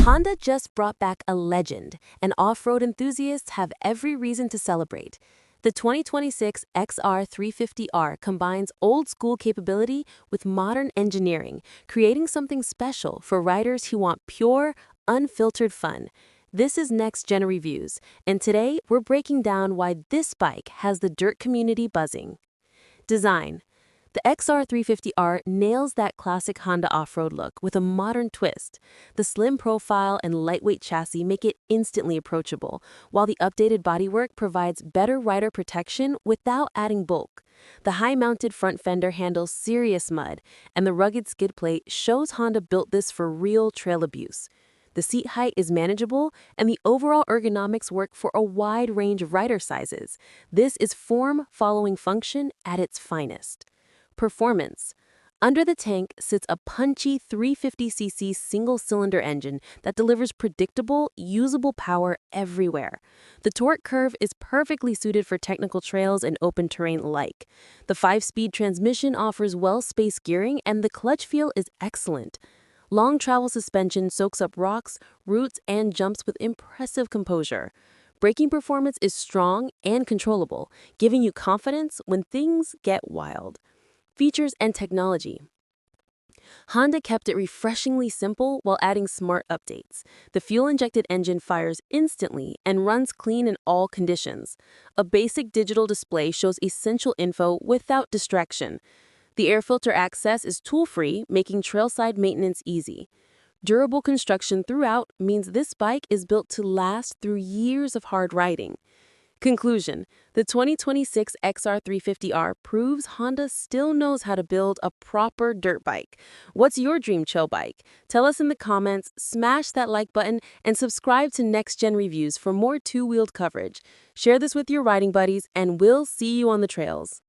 Honda just brought back a legend, and off-road enthusiasts have every reason to celebrate. The 2026 XR350R combines old-school capability with modern engineering, creating something special for riders who want pure, unfiltered fun. This is Next Gen Reviews, and today we're breaking down why this bike has the dirt community buzzing. Design. The XR350R nails that classic Honda off-road look with a modern twist. The slim profile and lightweight chassis make it instantly approachable, while the updated bodywork provides better rider protection without adding bulk. The high-mounted front fender handles serious mud, and the rugged skid plate shows Honda built this for real trail abuse. The seat height is manageable, and the overall ergonomics work for a wide range of rider sizes. This is form following function at its finest. Performance. Under the tank sits a punchy 350cc single-cylinder engine that delivers predictable, usable power everywhere. The torque curve is perfectly suited for technical trails and open terrain alike. The 5-speed transmission offers well-spaced gearing, and the clutch feel is excellent. Long travel suspension soaks up rocks, roots, and jumps with impressive composure. Braking performance is strong and controllable, giving you confidence when things get wild. Features and technology. Honda kept it refreshingly simple while adding smart updates. The fuel-injected engine fires instantly and runs clean in all conditions. A basic digital display shows essential info without distraction. The air filter access is tool-free, making trailside maintenance easy. Durable construction throughout means this bike is built to last through years of hard riding. Conclusion. The 2026 XR350R proves Honda still knows how to build a proper dirt bike. What's your dream chill bike? Tell us in the comments, smash that like button, and subscribe to Next Gen Reviews for more two-wheeled coverage. Share this with your riding buddies, and we'll see you on the trails.